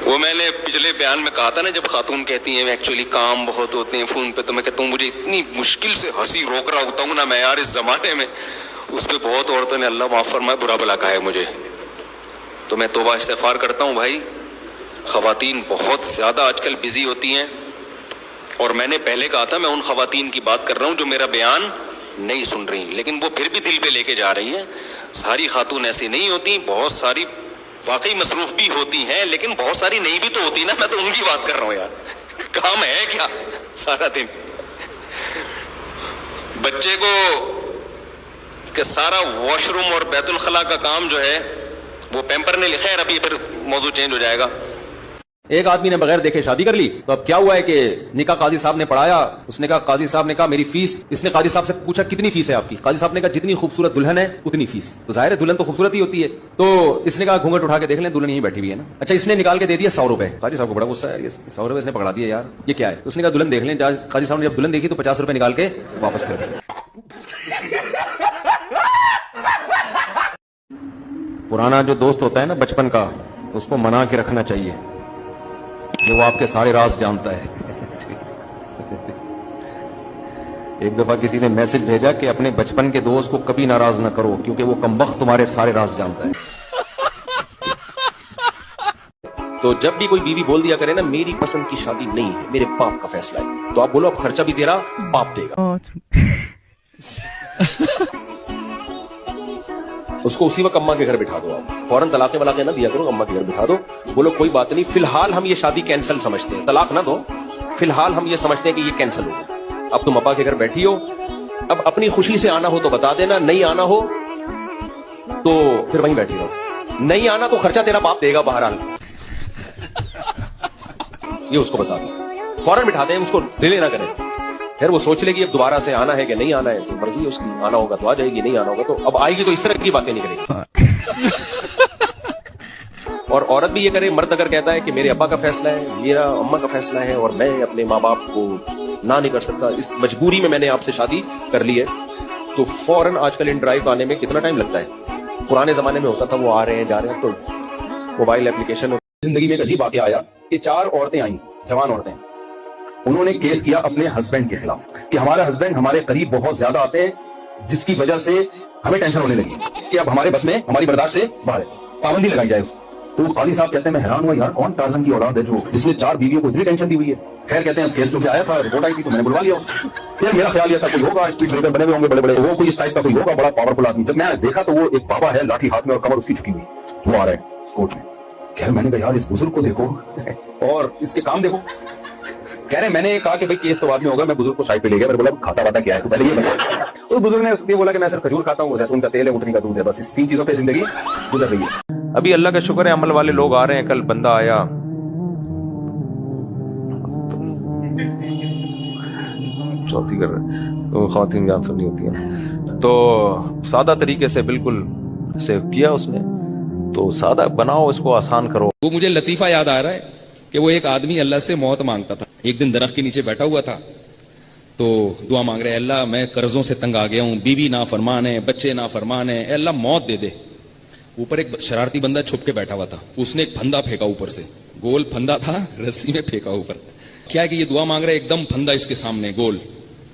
وہ میں نے پچھلے بیان میں کہا تھا نا، جب خاتون کہتی ہیں ایکچولی کام بہت ہوتے ہیں فون پہ، تو میں کہتا ہوں مجھے اتنی مشکل سے ہنسی روک رہا ہوتا ہوں نا میں یار اس زمانے میں، اس پہ بہت عورتوں نے اللہ معاف فرمائے برا بلا کہا ہے مجھے. تو میں توبہ استغفار کرتا ہوں بھائی. خواتین بہت زیادہ آج کل بزی ہوتی ہیں، اور میں نے پہلے کہا تھا میں ان خواتین کی بات کر رہا ہوں جو میرا بیان نہیں سن رہی، لیکن وہ پھر بھی دل پہ لے کے جا رہی ہیں. ساری خاتون ایسی نہیں ہوتی، بہت ساری واقعی مصروف بھی ہوتی ہیں، لیکن بہت ساری نہیں بھی تو ہوتی نا. میں تو ان کی بات کر رہا ہوں یار. کام ہے کیا سارا دن بچے کو کہ سارا واش روم اور بیت الخلاء کا کام جو ہے وہ پیمپر نے لکھا ہے. ابھی پھر موضوع چینج ہو جائے گا. ایک آدمی نے بغیر دیکھے شادی کر لی، تو اب کیا ہوا ہے کہ نکاح قاضی صاحب نے پڑھایا. اس نے کہا، قاضی صاحب نے کہا میری فیس. اس نے قاضی صاحب سے پوچھا کتنی فیس ہے آپ کی؟ قاضی صاحب نے کہا جتنی خوبصورت دلہن ہے اتنی فیس. تو ظاہر ہے دلہن تو خوبصورت ہی ہوتی ہے. تو اس نے کہا گھونگھٹ اٹھا کے دیکھ لیں، دلہن یہیں بیٹھی ہوئی ہے نا. اچھا اس نے نکال کے دے دیا 100 روپے. قاضی صاحب کو بڑا غصہ ہے، 100 روپے اس نے پکڑا دیا یار، یہ کیا ہے؟ اس نے کہا دلہن دیکھ لیں. قاضی صاحب نے جب دلہن دیکھی تو 50 روپے نکال کے واپس کر دیا. پرانا جو دوست ہوتا ہے نا بچپن کا، اس کو منا کے رکھنا چاہیے کہ وہ آپ کے سارے راز جانتا ہے. ایک دفعہ کسی نے میسج بھیجا کہ اپنے بچپن کے دوست کو کبھی ناراض نہ کرو کیونکہ وہ کمبخت تمہارے سارے راز جانتا ہے. تو جب بھی کوئی بیوی بول دیا کرے نا میری پسند کی شادی نہیں ہے، میرے باپ کا فیصلہ ہے، تو آپ بولو اب خرچہ بھی دے رہا باپ دے گا. اس کو اسی وقت اماں کے گھر بٹھا دو. آپ فوراً طلاق ولاقے نہ دیا کرو، اماں کے گھر بٹھا دو. بولو کوئی بات نہیں، فی الحال ہم یہ شادی کینسل سمجھتے ہیں، طلاق نہ دو، فی الحال ہم یہ سمجھتے ہیں کہ یہ کینسل ہو گیا. اب تم ابا کے گھر بیٹھی ہو، اب اپنی خوشی سے آنا ہو تو بتا دینا، نہیں آنا ہو تو پھر وہیں بیٹھی رہو. نہیں آنا تو خرچہ تیرا باپ دے گا بہرحال، یہ اس کو بتا دو. فوراً بٹھا دیں، اس کو ڈیلے نہ کریں. پھر وہ سوچ لے گی اب دوبارہ سے آنا ہے کہ نہیں آنا ہے، تو مرضی ہے اس کی، آنا ہوگا تو آ جائے گی، نہیں آنا ہوگا تو اب آئے گی تو اس طرح کی باتیں نہیں کرے گی. اور عورت بھی یہ کرے، مرد اگر کہتا ہے کہ میرے ابا کا فیصلہ ہے، میرا اماں کا فیصلہ ہے اور میں اپنے ماں باپ کو نہ نہیں کر سکتا، اس مجبوری میں نے آپ سے شادی کر لی ہے، تو فوراً آج کل ان ڈرائیو آنے میں کتنا ٹائم لگتا ہے. پرانے زمانے میں ہوتا تھا وہ آ رہے ہیں جا رہے ہیں، تو موبائل اپلیکیشن. زندگی میں ایک عجیب واقعہ آیا کہ 4 عورتیں آئیں، جوان عورتیں. انہوں نے کیس کیا اپنے ہسبینڈ کے خلاف کہ ہمارا ہسبینڈ ہمارے قریب بہت زیادہ آتے ہیں، جس کی وجہ سے ہمیں ٹینشن ہونے لگی کہ اب ہمارے بس میں، ہماری برداشت سے باہر ہے، پابندی لگائی جائے اس کو. تو قاضی صاحب کہتے ہیں میں حیران ہوا یار کون ٹارزن کی اولاد ہے جو جس نے 4 بیویوں کو اتنی ٹینشن دی ہوئی ہے. خیر کہتے ہیں کیس تو کیا آیا تھا، رپورٹ آئی تھی تو میں نے بلوا لیا اس کو. پھر میرا خیال یہ تھا کوئی ہوگا اسٹریٹ بریکر بنے ہوئے ہوں گے بڑے بڑے، وہ کوئی اس ٹائپ کا کوئی ہوگا بڑا پاورفل آدمی. جب میں دیکھا تو وہ ایک بابا ہے، لاٹھی ہاتھ میں اور کمر اس کی جھکی ہوئی، وہ آ رہا ہے کورٹ میں. خیر میں نے کہا یار اس بزرگ کو دیکھو اور اس کے کام دیکھو. کہہ رہے میں نے کہا کہ بھائی کیس تو بعد میں ہوگا. میں بزرگ کو سائڈ پہ لے گیا، میں بولا کھاتا واتا کیا ہے تو پہلے یہ بتا. تو بزرگ نے یہ بولا کہ میں صرف کھجور کھاتا ہوں، زیتون کا تیل ہے، اٹھنی کا دودھ ہے، بس اس 3 چیزوں پہ زندگی گزر رہی ہے. ابھی اللہ کا شکر ہے عمل والے لوگ آ رہے ہیں. کل بندہ آیا چوتھی کر رہے تو خواتین جان سنی ہوتی ہیں، تو سادہ طریقے سے بالکل سے کیا اس نے. تو سادہ بناؤ، اس کو آسان کرو. وہ مجھے لطیفہ یاد آ رہا ہے کہ وہ ایک آدمی اللہ سے موت مانگتا تھا. ایک دن درخت کے نیچے بیٹھا ہوا تھا تو دعا مانگ رہے، اللہ میں قرضوں سے تنگ آ گیا ہوں، بیوی نافرمان ہے، بچے نافرمان ہیں، اے اللہ موت دے دے. اوپر ایک شرارتی بندہ چھپ کے بیٹھا ہوا تھا، اس نے ایک پھندا پھینکا اوپر سے، گول پھندا تھا، رسی میں پھینکا اوپر. کیا ہے کہ یہ دعا مانگ رہے، ایک دم پھندا اس کے سامنے گول.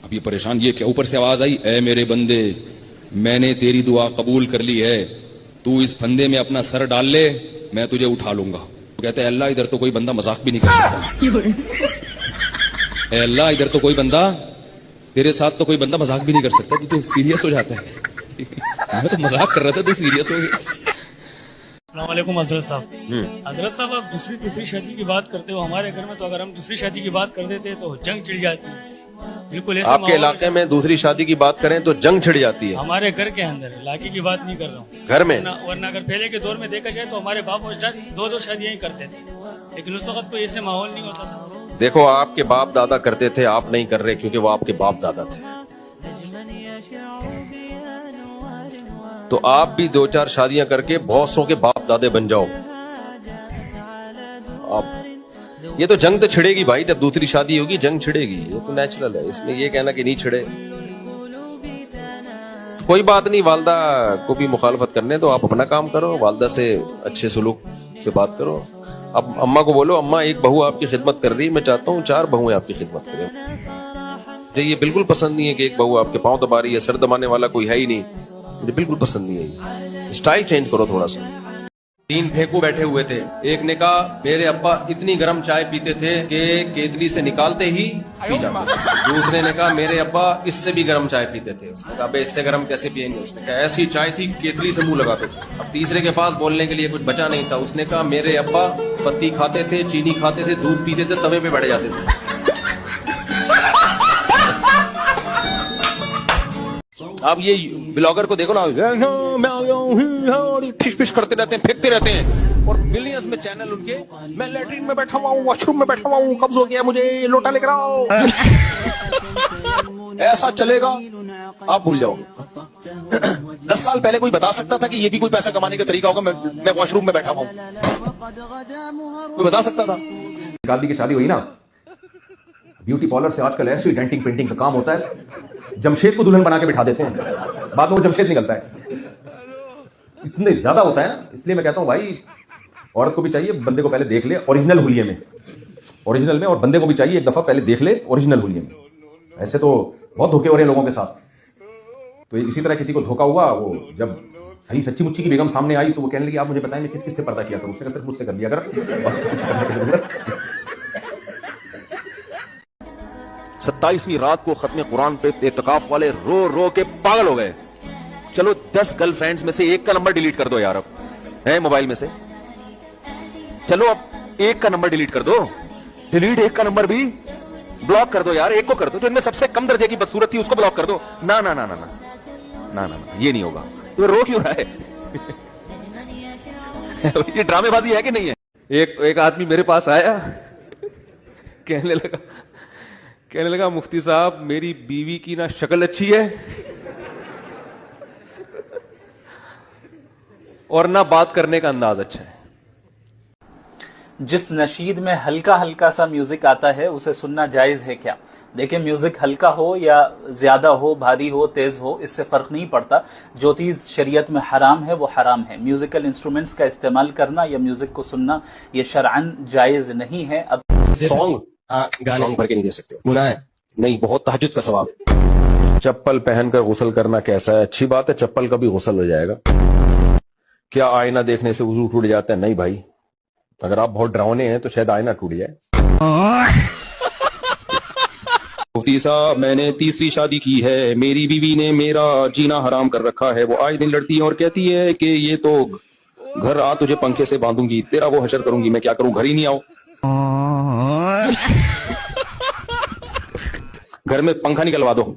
اب یہ پریشان، یہ کیا؟ اوپر سے آواز آئی، اے میرے بندے میں نے تیری دعا قبول کر لی ہے، تو اس پھندے میں اپنا سر ڈال لے، میں تجھے اٹھا لوں گا. کہتے ہیں اللہ ادھر تو کوئی بندہ مذاق بھی نہیں کر سکتا. اے اللہ ادھر تو کوئی بندہ، تیرے ساتھ تو کوئی بندہ مذاق بھی نہیں کر سکتا. تو سیریس ہو جاتا ہے. میں تو مذاق کر رہا تھا، تو سیریس ہو گیا. السلام علیکم حضرت صاحب. حضرت صاحب آپ دوسری تیسری شادی کی بات کرتے ہو، ہمارے گھر میں تو اگر ہم دوسری شادی کی بات کر دیتے تو جنگ چھڑ جاتی ہے. بالکل ایسا آپ کے علاقے میں دوسری شادی کی بات کریں تو جنگ چھڑ جاتی ہے. ہمارے گھر کے اندر، علاقے کی بات نہیں کر رہا ہوں، گھر میں. ورنہ اگر پہلے کے دور میں دیکھا جائے تو ہمارے باپ اجداد 2 شادیاں ہی کرتے تھے، لیکن اس وقت کوئی ایسے ماحول نہیں ہوتا تھا. دیکھو آپ کے باپ دادا کرتے تھے، آپ نہیں کر رہے کیونکہ وہ آپ کے باپ دادا تھے. تو آپ بھی 2-4 شادیاں کر کے بہت سو کے باپ دادے بن جاؤ. آپ یہ تو جنگ تو چھڑے گی بھائی، جب دوسری شادی ہوگی جنگ چھڑے گی، یہ تو نیچرل ہے. اس میں یہ کہنا کہ نہیں چھڑے کوئی بات نہیں, والدہ کو بھی مخالفت کرنے تو آپ اپنا کام کرو, والدہ سے اچھے سلوک سے بات کرو. اب اماں کو بولو اماں ایک بہو آپ کی خدمت کر رہی, میں چاہتا ہوں 4 بہویں آپ کی خدمت کریں. مجھے یہ بالکل پسند نہیں ہے کہ ایک بہو آپ کے پاؤں دبا رہی ہے, سر دبانے والا کوئی ہے ہی نہیں, مجھے بالکل پسند نہیں ہے. اسٹائل چینج کرو تھوڑا سا. 3 پھینکو بیٹھے ہوئے تھے. ایک نے کہا میرے ابا اتنی گرم چائے پیتے تھے کہ کیتلی سے نکالتے ہی پی جاتے. دوسرے نے کہا میرے ابا اس سے بھی گرم چائے پیتے تھے. اس نے کہا اس سے گرم کیسے پیئیں گے؟ اس نے کہا ایسی چائے تھی کیتلی سے منہ لگاتے تھے. اب تیسرے کے پاس بولنے کے لیے کچھ بچا نہیں تھا. اس نے کہا میرے ابا پتی کھاتے تھے, چینی کھاتے تھے, دودھ پیتے تھے, توے پہ بیٹھ جاتے تھے. اب یہ بلاگر کو دیکھو نا, میں آیا ہوں, پھش پھش کرتے رہتے ہیں, پھینکتے رہتے ہیں, اور ملینز میں چینل ان کے, میں لیٹرین میں بیٹھا ہوا ہوں, واش روم میں بیٹھا ہوا ہوں, قبض ہو گیا مجھے, لوٹا لے کر آؤ. ایسا چلے گا آپ بھول جاؤ. 10 سال پہلے کوئی بتا سکتا تھا کہ یہ بھی کوئی پیسہ کمانے کا طریقہ ہوگا, میں واش روم میں بیٹھا ہوا ہوں؟ کوئی بتا سکتا تھا؟ ایک آدمی کی شادی ہوئی نا, بیوٹی پارلر سے آج کل ایسی ڈینٹنگ پینٹنگ کا کام ہوتا ہے, جمشید کو دلہن بنا کے بٹھا دیتے ہیں, بعد میں وہ جمشید نکلتا ہے. اتنے زیادہ ہوتا ہے نا, اس لیے میں کہتا ہوں بھائی عورت کو بھی چاہیے بندے کو پہلے دیکھ لے اوریجنل حلیے میں, اور بندے کو بھی چاہیے ایک دفعہ پہلے دیکھ لے اوریجنل حلیے میں. ایسے تو بہت دھوکے ہو رہے ہیں لوگوں کے ساتھ. تو اسی طرح کسی کو دھوکا ہوا, وہ جب صحیح سچی مچی کی بیگم سامنے آئی تو وہ کہنے لگی آپ مجھے بتائیں میں کس کس سے پردہ کیا کروں؟ اس نے کہا صرف مجھ سے کر لیا اگر کسی سے کرنے کی ضرورت. 27ویں رات کو ختم قرآن پہ اعتکاف والے رو رو کے پاگل ہو گئے. چلو 10 گرل فرینڈز میں سے ایک کا نمبر ڈیلیٹ کر دو یار, اب ہے موبائل میں سے, چلو اب ایک کا نمبر ڈیلیٹ کر دو, ڈیلیٹ ایک کا نمبر بھی بلاک کر دو یار, ایک کو کر دو, جو ان میں سب سے کم درجے کی بدصورت تھی اس کو بلاک کر دو. نا نا نا نا نا نا یہ نہیں ہوگا. تو رو کیوں رہا ہے؟ یہ ڈرامے بازی ہے کہ نہیں ہے؟ ایک آدمی میرے پاس آیا, کہنے لگا مفتی صاحب میری بیوی کی نہ شکل اچھی ہے اور نہ بات کرنے کا انداز اچھا ہے. جس نشید میں ہلکا ہلکا سا میوزک آتا ہے اسے سننا جائز ہے کیا؟ دیکھیں میوزک ہلکا ہو یا زیادہ ہو, بھاری ہو, تیز ہو, اس سے فرق نہیں پڑتا. جو چیز شریعت میں حرام ہے وہ حرام ہے. میوزیکل انسٹرومنٹس کا استعمال کرنا یا میوزک کو سننا یہ شرعاً جائز نہیں ہے. اب سانگ بھر کے نہیں دے سکتے, گناہ ہے نہیں, بہت تہجد کا ثواب ہے. چپل پہن کر غسل کرنا کیسا ہے؟ اچھی بات ہے, چپل کا بھی غسل ہو جائے گا. کیا آئینہ دیکھنے سے وضو ٹوٹ جاتا ہے؟ نہیں بھائی, اگر آپ بہت ڈراؤنے ہیں تو شاید آئینہ ٹوٹ جائے. مفتی صاحب میں نے 3ری شادی کی ہے, میری بیوی نے میرا جینا حرام کر رکھا ہے. وہ آئے دن لڑتی ہے اور کہتی ہے کہ یہ تو گھر آ تجھے پنکھے سے باندھوں گی, تیرا وہ حشر کروں گی. میں کیا کروں, گھر ہی نہیں آؤ. گھر میں پنکھا نکلوا دو,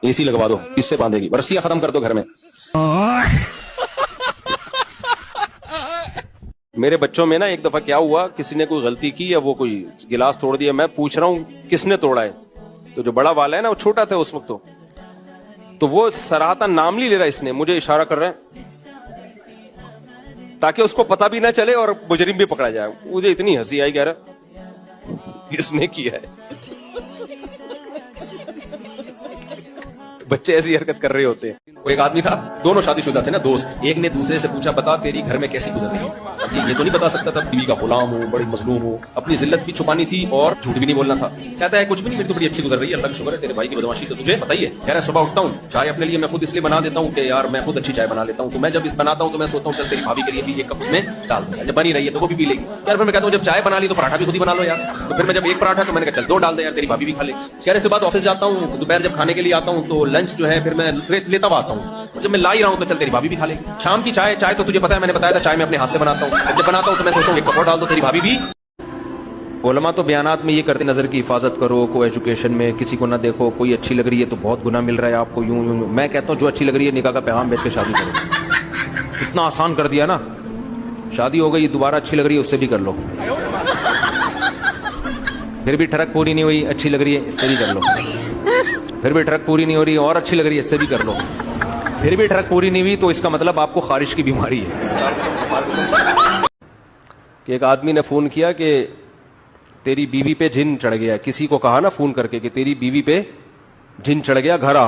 اے سی لگوا دو, اس سے باندھے گی. رسیاں ختم کر دو گھر میں. میرے بچوں میں نا ایک دفعہ کیا ہوا, کسی نے کوئی غلطی کی یا وہ کوئی گلاس توڑ دیا. میں پوچھ رہا ہوں کس نے توڑا ہے, تو جو بڑا والا ہے نا وہ چھوٹا تھا اس وقت, تو وہ سراہتا نام نہیں لے رہا, اس نے مجھے اشارہ کر رہا ہے تاکہ اس کو پتہ بھی نہ چلے اور مجرم بھی پکڑا جائے. مجھے اتنی ہنسی آئی, کہہ رہا کس نے کیا ہے. بچے ایسی حرکت کر رہے ہوتے ہیں. وہ ایک آدمی تھا, دونوں شادی شدہ تھے نا دوست. ایک نے دوسرے سے پوچھا بتا تیری گھر میں کیسی گزر رہی ہے. یہ تو نہیں بتا سکتا تھا بیوی کا غلام ہوں, بڑی مظلوم ہوں. اپنی ذلت بھی چھپانی تھی اور جھوٹ بھی نہیں بولنا تھا. کہتا ہے کچھ بھی نہیں, میری تو بڑی اچھی گزر رہی ہے, اللہ کا شکر ہے. تیرے بھائی کی بدمعاشی تو تجھے پتہ ہی ہے. کہہ رہا ہے صبح اٹھتا ہوں, چائے اپنے لیے میں خود اس لیے بنا دیتا ہوں کہ یار میں خود اچھی چائے بنا لیتا ہوں. تو میں جب بناتا ہوں تو میں سوچتا ہوں چل تیری بھابھی کے لیے بھی ایک کپ اس میں ڈال دوں, جب بنی رہی ہے تو وہ بھی پی لے گی. یار پھر میں کہتا ہوں جب چائے بنا لی تو پراٹھا بھی خود ہی بنا لو یار. تو پھر میں جب ایک پراٹھا تو میں نے کہا چل 2 ڈال دے یار, تیری بھابھی بھی کھا لے. کہہ رہے اس کے بعد آفس جاتا ہوں, دوپہر جب کھانے کے لیے آتا ہوں تو لنچ جو ہے پھر میں لیتا ہوا آتا ہوں, جب میں لا ہی رہا ہوں تو چل تیری بھابھی بھی کھا لے. شام کی چائے تو تجھے پتا ہے, میں نے بتایا تھا چائے میں اپنے ہاتھ سے بناتا ہوں. جب بناتا ہوں تو میں سوچتا ہوں ایک کپڑا ڈال دو, تیری بھابھی بھی. علماء تو بیانات میں یہ کرتے نظر کی حفاظت کرو, کو ایجوکیشن میں کسی کو نہ دیکھو, کوئی اچھی لگ رہی ہے تو بہت گناہ مل رہا ہے آپ کو, یوں. میں کہتا ہوں جو اچھی لگ رہی ہے نکاح کا پیغام بیچ کے شادی کرو. اتنا آسان کر دیا نا, شادی ہو گئی, دوبارہ اچھی لگ رہی ہے اس سے بھی کر لو. پھر بھی ٹھڑک پوری نہیں ہوئی, اچھی لگ رہی ہے اس سے بھی کر لو. پھر بھی ٹھڑک پوری نہیں ہو رہی اور اچھی لگ رہی ہے اس سے بھی کر لو. پھر بھی ٹھڑک پوری نہیں ہوئی تو اس کا مطلب آپ کو خارش کی بیماری ہے. کہ ایک آدمی نے فون کیا کہ تیری بیوی پہ جن چڑھ گیا. کسی کو کہا نا فون کر کے کہ تیری بیوی پہ جن چڑھ گیا, گھر آ.